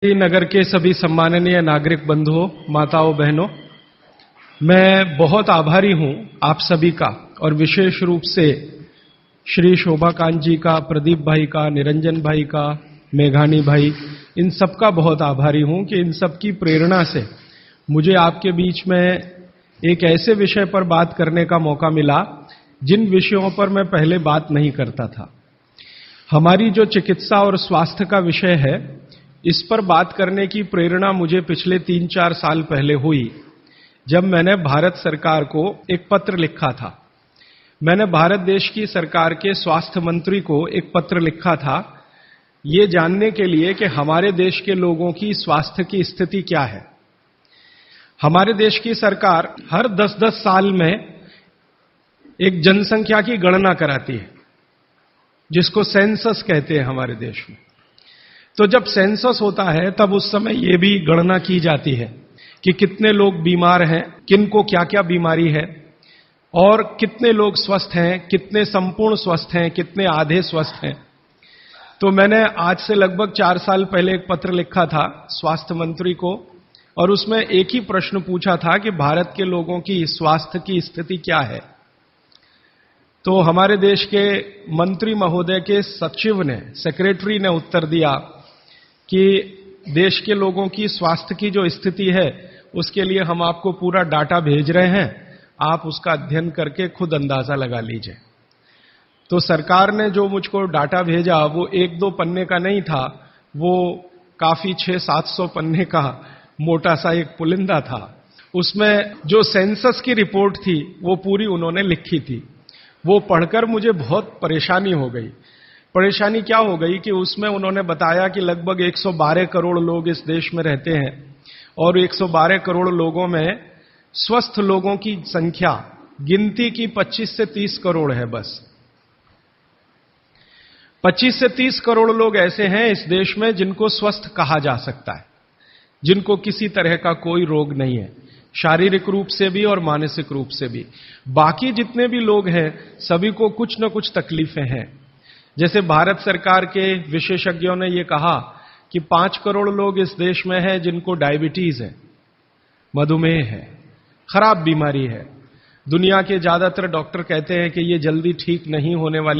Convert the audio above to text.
नगर के सभी सम्माननीय नागरिक बंधुओं, माताओं, बहनों, मैं बहुत आभारी हूं आप सभी का और विशेष रूप से श्री शोभाकांत जी का, प्रदीप भाई का, निरंजन भाई का, मेघानी भाई, इन सब का बहुत आभारी हूं कि इन सब की प्रेरणा से मुझे आपके बीच में एक ऐसे विषय पर बात करने का मौका मिला जिन विषयों पर मैं पहले बात नहीं करता था। हमारी जो चिकित्सा और स्वास्थ्य का विषय है, इस पर बात करने की प्रेरणा मुझे पिछले 3-4 साल पहले हुई जब मैंने भारत सरकार को एक पत्र लिखा था। मैंने भारत देश की सरकार के स्वास्थ्य मंत्री को एक पत्र लिखा था ये जानने के लिए कि हमारे देश के लोगों की स्वास्थ्य की स्थिति क्या है। हमारे देश की सरकार हर 10-10 साल में एक जनसंख्या की गणना कराती है, जिसको सेंसस कहते हैं हमारे देश में। तो जब सेंसस होता है तब उस समय ये भी गणना की जाती है कि कितने लोग बीमार हैं, किनको क्या क्या बीमारी है और कितने लोग स्वस्थ हैं, कितने संपूर्ण स्वस्थ हैं, कितने आधे स्वस्थ हैं। तो मैंने आज से लगभग 4 साल पहले एक पत्र लिखा था स्वास्थ्य मंत्री को और उसमें एक ही प्रश्न पूछा था कि भारत के लोगों की स्वास्थ्य की स्थिति क्या है। तो हमारे देश के मंत्री महोदय के सचिव ने, सेक्रेटरी ने उत्तर दिया कि देश के लोगों की स्वास्थ्य की जो स्थिति है उसके लिए हम आपको पूरा डाटा भेज रहे हैं, आप उसका अध्ययन करके खुद अंदाजा लगा लीजिए। तो सरकार ने जो मुझको डाटा भेजा वो 1-2 पन्ने का नहीं था, वो काफी 600-700 पन्ने का मोटा सा एक पुलिंदा था। उसमें जो सेंसस की रिपोर्ट थी वो पूरी उन्होंने लिखी थी। वो पढ़कर मुझे बहुत परेशानी हो गई। परेशानी क्या हो गई कि उसमें उन्होंने बताया कि लगभग 112 करोड़ लोग इस देश में रहते हैं और 112 करोड़ लोगों में स्वस्थ लोगों की संख्या गिनती की 25 से 30 करोड़ है। बस 25 से 30 करोड़ लोग ऐसे हैं इस देश में जिनको स्वस्थ कहा जा सकता है, जिनको किसी तरह का कोई रोग नहीं है, शारीरिक रूप से भी और मानसिक रूप से भी। बाकी जितने भी लोग हैं सभी को कुछ न कुछ तकलीफें हैं। जैसे भारत सरकार के विशेषज्ञों ने ये कहा कि 5 करोड़ लोग इस देश में हैं जिनको डायबिटीज है, मधुमेह है, खराब बीमारी है। दुनिया के ज्यादातर डॉक्टर कहते हैं कि ये जल्दी ठीक नहीं होने वाली